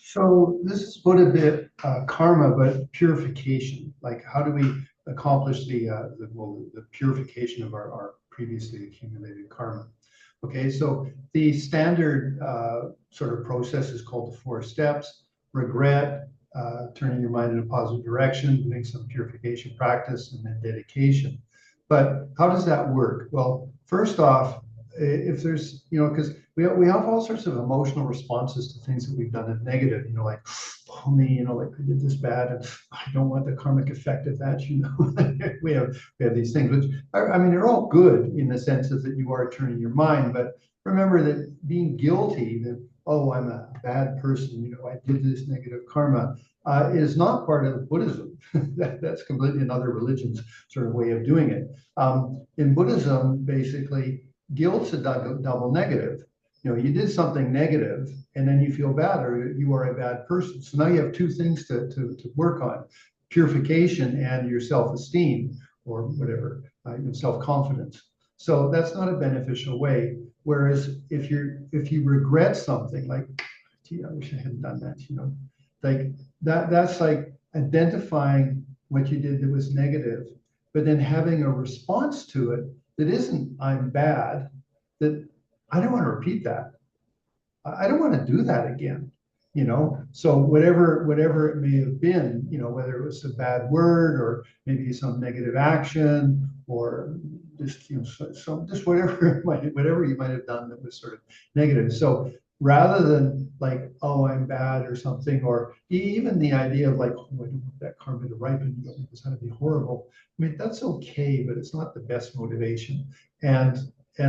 So this is quite a bit karma, but purification. Like, how do we accomplish the purification of our previously accumulated karma? Okay, so the standard sort of process is called the 4 steps: regret, turning your mind in a positive direction, doing some purification practice, and then dedication. But how does that work? Well, first off, if there's, because we have all sorts of emotional responses to things that we've done as negative, like, oh me, like I did this bad and I don't want the karmic effect of that, we have these things, which I mean, they're all good in the sense of that you are turning your mind, but remember that being guilty, that, oh, I'm a bad person, I did this negative karma, is not part of Buddhism. That's completely another religion's sort of way of doing it. In Buddhism, basically, guilt's a double negative. You did something negative and then you feel bad, or you are a bad person. So now you have 2 things to work on: purification and your self-esteem, or whatever, self-confidence. So that's not a beneficial way. Whereas if you regret something, like, gee, I wish I hadn't done that, like that's like identifying what you did that was negative, but then having a response to it that isn't, I'm bad, that I don't want to repeat that. I don't want to do that again. So whatever it may have been, whether it was a bad word or maybe some negative action, or just, just whatever you might have done that was sort of negative. So rather than like, oh, I'm bad or something, or even the idea of like, oh, I don't want that karma to ripen, it's going to be horrible. I mean, that's okay, but it's not the best motivation. And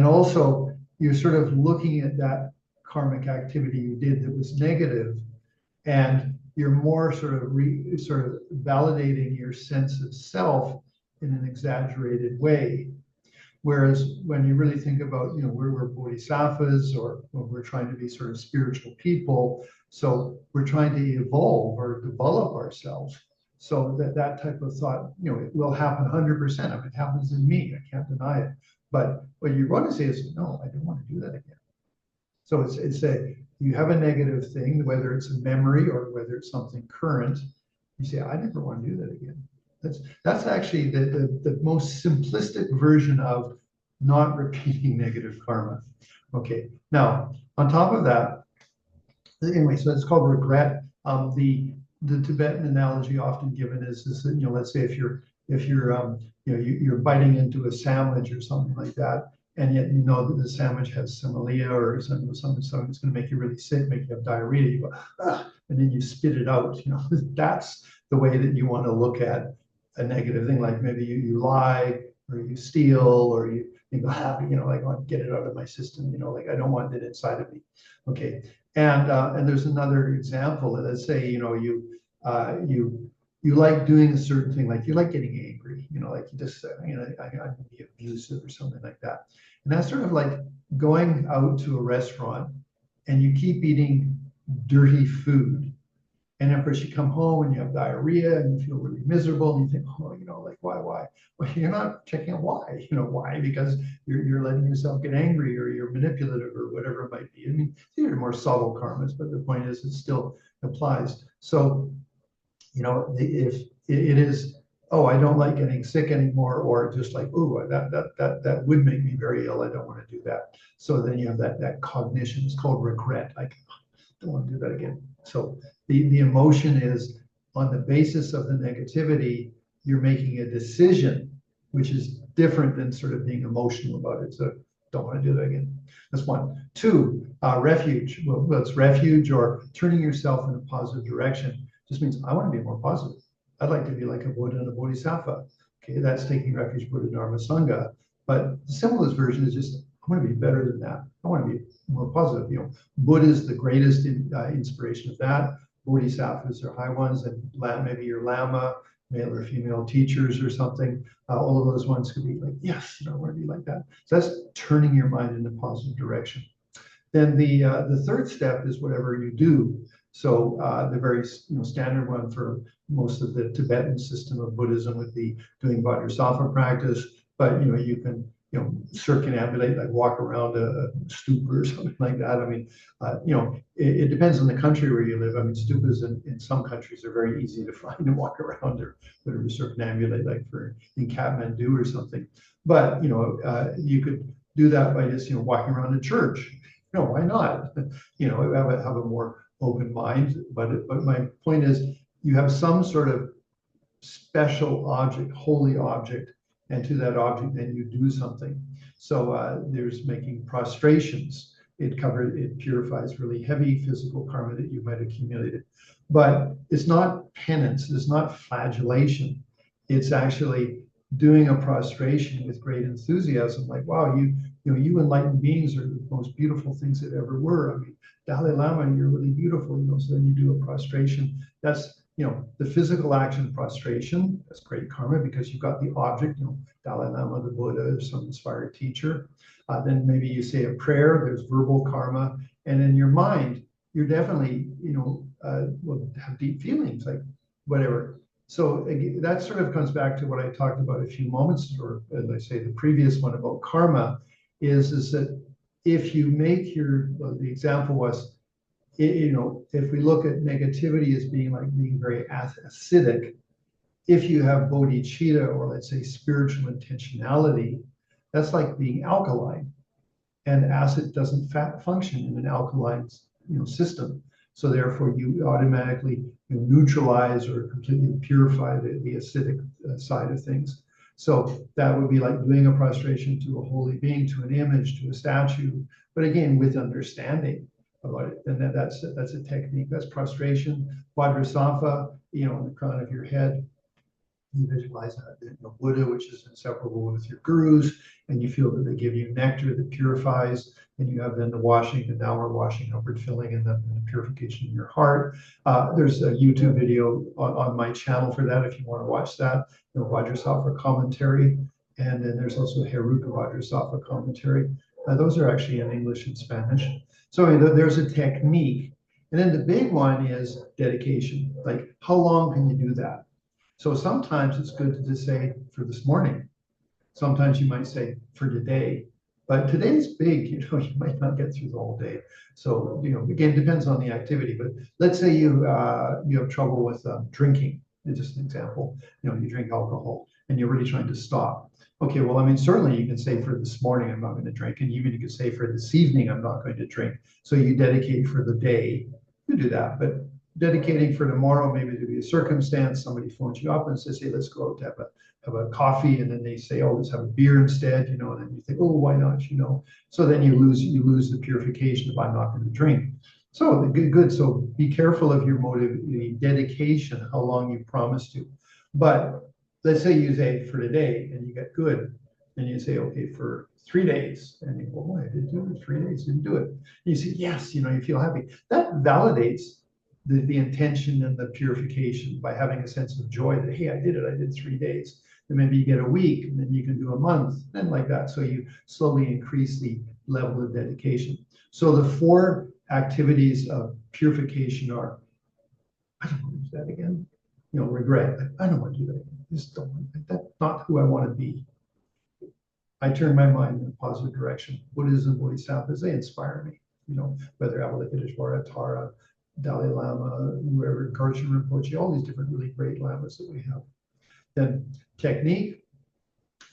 also, you're sort of looking at that karmic activity you did that was negative, and you're more sort of validating your sense of self in an exaggerated way. Whereas when you really think about, we're bodhisattvas, or we're trying to be sort of spiritual people, so we're trying to evolve or develop ourselves. So that type of thought, it will happen 100%. I mean, it happens in me. I can't deny it. But what you want to say is, no, I don't want to do that again. So you have a negative thing, whether it's a memory or whether it's something current. You say, I never want to do that again. That's actually the most simplistic version of not repeating negative karma. Okay. Now, on top of that, anyway, so it's called regret. The Tibetan analogy often given is that, let's say if you're you're biting into a sandwich or something like that, and yet you know that the sandwich has similia or something that's going to make you really sick, make you have diarrhea. You go, ah, and then you spit it out. That's the way that you want to look at a negative thing. Like maybe you lie, or you steal, or you go, like, I want to get it out of my system. Like, I don't want it inside of me. Okay. And there's another example. Let's say, you like doing a certain thing, like you like getting angry, like you just, I'm gonna be abusive or something like that. And that's sort of like going out to a restaurant and you keep eating dirty food. And of course you come home and you have diarrhea and you feel really miserable and you think, oh, like, why? Well, you're not checking out why, why? Because you're letting yourself get angry, or you're manipulative, or whatever it might be. I mean, these are more subtle karmas, but the point is it still applies. So, if it is, oh, I don't like getting sick anymore, or just like, oh, that would make me very ill, I don't want to do that. So then you have that cognition. It's called regret. Like, I don't want to do that again. So the emotion is on the basis of the negativity, you're making a decision, which is different than sort of being emotional about it. So don't want to do that again. That's 1. 2, refuge. Well, it's refuge, or turning yourself in a positive direction. Just means I want to be more positive. I'd like to be like a Buddha and a Bodhisattva. Okay, that's taking refuge, Buddha, Dharma, Sangha. But the simplest version is just, I want to be better than that. I want to be more positive. Buddha is the greatest inspiration of that. Bodhisattvas are high ones, and maybe your Lama, male or female teachers or something. All of those ones could be like, yes, I want to be like that. So that's turning your mind in a positive direction. Then the 3rd step is whatever you do. So the very standard one for most of the Tibetan system of Buddhism would be doing Vajrasattva practice. But you can circumambulate, like walk around a stupa or something like that. I mean, it depends on the country where you live. I mean, stupas in some countries are very easy to find and walk around, or whatever, circumambulate, like in Kathmandu or something. But you could do that by just walking around a church. Why not? Have a more open mind. But my point is, you have some sort of special object, holy object, and to that object, then you do something. So there's making prostrations. It purifies really heavy physical karma that you might have accumulated. But it's not penance, it's not flagellation. It's actually doing a prostration with great enthusiasm, like, wow, you enlightened beings are the most beautiful things that ever were. I mean, Dalai Lama, you're really beautiful, so then you do a prostration. That's the physical action prostration. That's great karma because you've got the object, Dalai Lama, the Buddha, some inspired teacher. Then maybe you say a prayer, there's verbal karma. And in your mind, you're definitely, will have deep feelings, like whatever. So that sort of comes back to what I talked about a few moments, or as I say, the previous one about karma, is that if you make the example was, if we look at negativity as being very acidic, if you have bodhicitta, or let's say spiritual intentionality, that's like being alkaline, and acid doesn't function in an alkaline system. So therefore you automatically neutralize or completely purify the acidic side of things. So that would be like doing a prostration to a holy being, to an image, to a statue, but again, with understanding about it. And that's a technique. That's prostration. Vajrasattva, in the crown of your head, you visualize Buddha, which is inseparable with your gurus, and you feel that they give you nectar that purifies, and you have then the washing, the downward washing, upward filling, and then the purification in your heart. There's a YouTube video on my channel for that if you want to watch that, Vajrasattva commentary, and then there's also Heruka Vajrasattva commentary. Those are actually in English and Spanish. So there's a technique. And then the big one is dedication. Like, how long can you do that? So sometimes it's good to just say for this morning. Sometimes you might say for today. But today's big, you might not get through the whole day. So, again, depends on the activity. But let's say you have trouble with drinking. Just an example. You drink alcohol and you're really trying to stop. Okay, well, I mean, certainly you can say for this morning, I'm not going to drink. And even you can say for this evening, I'm not going to drink. So you dedicate for the day. You do that. But dedicating for tomorrow, maybe there'll be a circumstance, somebody phones you up and says, hey, let's go out to have a coffee. And then they say, oh, let's have a beer instead, and then you think, oh, why not, So then you lose the purification of I'm not going to drink. So good. So be careful of your motive, the dedication, how long you promise to. But let's say you say for today and you get good, and you say, okay, for 3 days, and you go, oh, I did do it 3 days, didn't do it. And you say, yes, you feel happy. That validates the intention and the purification by having a sense of joy that, hey, I did 3 days. And maybe you get a week, and then you can do a month, and like that. So you slowly increase the level of dedication. So the 4 activities of purification are, I don't want to do that again. Regret. I don't want to do that again. Just don't want, that's not who I want to be. I turn my mind in a positive direction. Buddhism, Bodhisattvas, they inspire me. Whether Avalokiteshvara, Tara, Dalai Lama, whoever, Karchen Rinpoche, all these different really great lamas that we have. Then technique,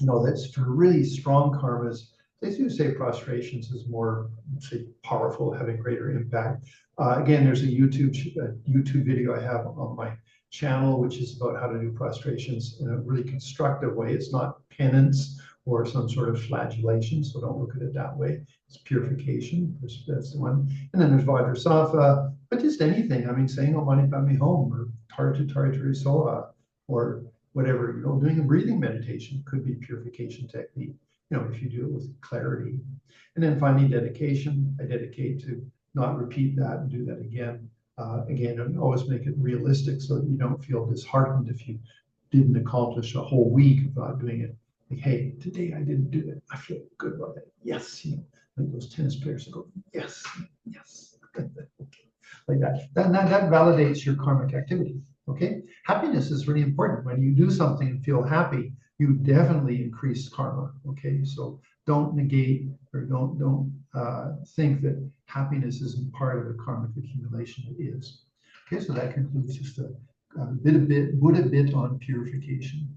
that's for really strong karmas. They do say prostrations is more, say, powerful, having greater impact. Again, there's a YouTube video I have on my channel, which is about how to do prostrations in a really constructive way. It's not penance or some sort of flagellation, so don't look at it that way. It's purification. That's the one. And then there's Vajrasattva, but just anything. I mean, saying Om Mani Padme Hum, or Taratari Soha, or whatever, doing a breathing meditation could be purification technique, if you do it with clarity. And then finally, dedication. I dedicate to not repeat that and do that again. And always make it realistic so that you don't feel disheartened if you didn't accomplish a whole week of not doing it. Like, hey, today I didn't do it. I feel good about it. Yes, like those tennis players go, yes, yes. Like that. That validates your karmic activity. Okay, happiness is really important. When you do something and feel happy, you definitely increase karma. Okay, so don't negate or don't think that happiness isn't part of a karmic accumulation. It is. Okay, so that concludes just a bit on purification.